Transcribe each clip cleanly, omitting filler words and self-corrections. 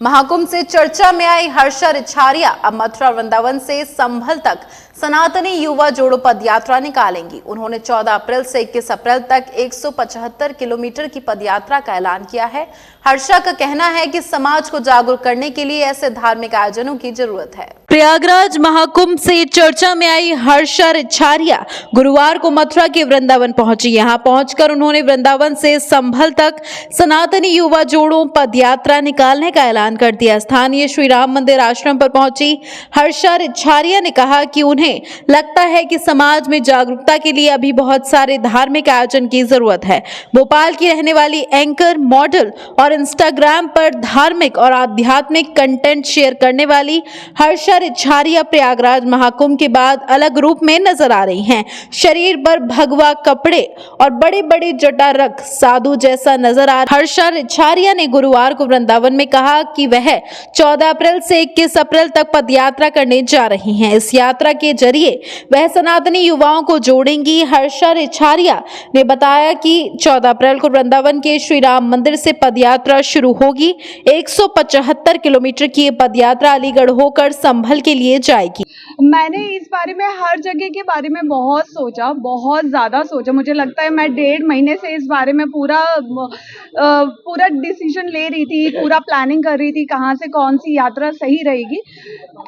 महाकुंभ से चर्चा में आई हर्षा रिछारिया अब मथुरा वृंदावन से संभल तक सनातनी युवा जोड़ो पदयात्रा निकालेंगी। उन्होंने 14 अप्रैल से 21 अप्रैल तक 175 किलोमीटर की पदयात्रा का ऐलान किया है। हर्षा का कहना है कि समाज को जागरूक करने के लिए ऐसे धार्मिक आयोजनों की जरूरत है। प्रयागराज महाकुंभ से चर्चा में आई हर्षा रिछारिया गुरुवार को मथुरा के वृंदावन पहुंची। यहां पहुंचकर उन्होंने वृंदावन से संभल तक सनातनी युवा जोड़ो पदयात्रा निकालने का ऐलान कर दिया। स्थानीय श्री राम मंदिर आश्रम पर पहुंची हर्षा रिछारिया ने कहा कि उन्हें लगता है कि समाज में जागरूकता के लिए अभी बहुत सारे धार्मिक आयोजन की जरूरत है। भोपाल की रहने वाली एंकर, मॉडल और इंस्टाग्राम पर धार्मिक और आध्यात्मिक कंटेंट शेयर करने वाली हर्षा रिछारिया प्रयागराज महाकुंभ के बाद अलग रूप में नजर आ रही हैं। शरीर पर भगवा कपड़े और बड़े बड़े जटा रख साधु जैसा नजर आ हर्षा रिछारिया ने गुरुवार को वृंदावन में कहा कि वह 14 अप्रैल से 21 अप्रैल तक पदयात्रा करने जा रही हैं। इस यात्रा के जरिए वह सनातनी युवाओं को जोड़ेंगी। हर्षा रिछारिया ने बताया कि 14 अप्रैल को वृंदावन के श्री राम मंदिर से पदयात्रा शुरू होगी। 175 किलोमीटर की ये पदयात्रा अलीगढ़ होकर संभल के लिए जाएगी। मैंने इस बारे में हर जगह के बारे में बहुत सोचा, बहुत ज़्यादा सोचा। मुझे लगता है मैं 1.5 महीने से इस बारे में पूरा डिसीजन ले रही थी, पूरा प्लानिंग कर रही थी कहाँ से कौन सी यात्रा सही रहेगी।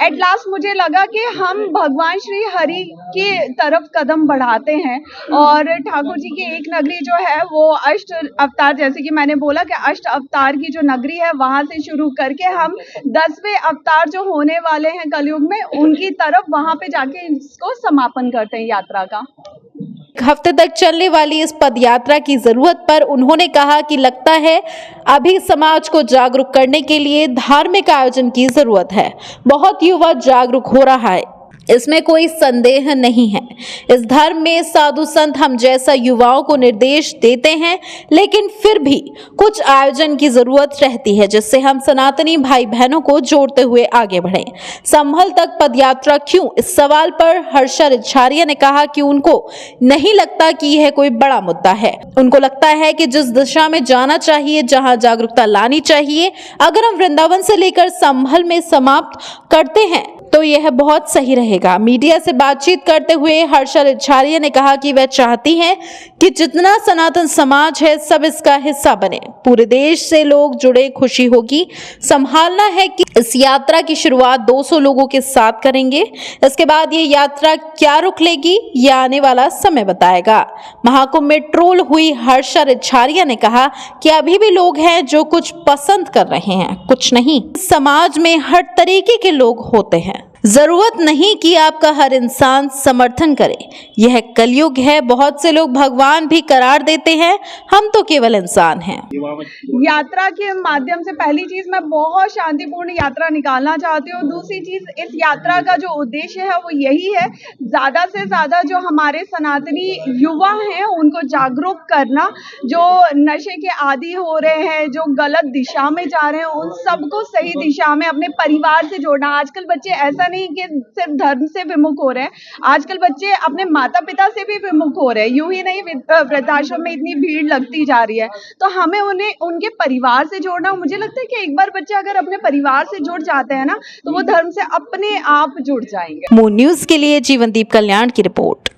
एट लास्ट मुझे लगा कि हम भगवान श्री हरि की तरफ कदम बढ़ाते हैं और ठाकुर जी की एक नगरी जो है वो अष्ट अवतार, जैसे कि मैंने बोला कि अष्ट अवतार की जो नगरी है वहाँ से शुरू करके हम 10वें अवतार जो होने वाले हैं कलयुग में उनकी तरफ वहाँ पे जाके इसको समापन करते हैं यात्रा का। हफ्ते तक चलने वाली इस पदयात्रा की जरूरत पर उन्होंने कहा कि लगता है अभी समाज को जागरूक करने के लिए धार्मिक आयोजन की जरूरत है। बहुत युवा जागरूक हो रहा है, इसमें कोई संदेह नहीं है। इस धर्म में साधु संत हम जैसा युवाओं को निर्देश देते हैं, लेकिन फिर भी कुछ आयोजन की जरूरत रहती है जिससे हम सनातनी भाई बहनों को जोड़ते हुए आगे बढ़ें। संभल तक पदयात्रा क्यों, इस सवाल पर हर्षा रिछारिया ने कहा कि उनको नहीं लगता कि यह कोई बड़ा मुद्दा है। उनको लगता है कि जिस दिशा में जाना चाहिए, जहां जागरूकता लानी चाहिए, अगर हम वृंदावन से लेकर संभल में समाप्त करते हैं तो यह बहुत सही रहेगा। मीडिया से बातचीत करते हुए हर्षा रिछारिया ने कहा कि वह चाहती हैं कि जितना सनातन समाज है सब इसका हिस्सा बने, पूरे देश से लोग जुड़े, खुशी होगी। संभालना है कि इस यात्रा की शुरुआत 200 लोगों के साथ करेंगे। इसके बाद ये यात्रा क्या रुख लेगी यह आने वाला समय बताएगा। महाकुंभ में ट्रोल हुई हर्षा रिछारिया ने कहा कि अभी भी लोग हैं जो कुछ पसंद कर रहे हैं, कुछ नहीं। समाज में हर तरीके के लोग होते हैं, जरूरत नहीं कि आपका हर इंसान समर्थन करे। यह कलयुग है, बहुत से लोग भगवान भी करार देते हैं, हम तो केवल इंसान हैं। यात्रा के माध्यम से पहली चीज मैं बहुत शांतिपूर्ण यात्रा निकालना चाहती हूँ। दूसरी चीज, इस यात्रा का जो उद्देश्य है वो यही है, ज्यादा से ज्यादा जो हमारे सनातनी युवा हैं उनको जागरूक करना, जो नशे के आदी हो रहे हैं, जो गलत दिशा में जा रहे हैं, उन सबको सही दिशा में अपने परिवार से जोड़ना। आजकल बच्चे ऐसा नहीं कि सिर्फ धर्म से विमुख हो रहे हैं, आजकल बच्चे अपने माता पिता से भी विमुख हो रहे हैं। यूं ही नहीं, वृद्धाश्रम में इतनी भीड़ लगती जा रही है, तो हमें उन्हें उनके परिवार से जोड़ना। मुझे लगता है कि एक बार बच्चे अगर अपने परिवार से जुड़ जाते हैं ना तो वो धर्म से अपने आप जुड़ जाएंगे। मून न्यूज के लिए जीवनदीप कल्याण की रिपोर्ट।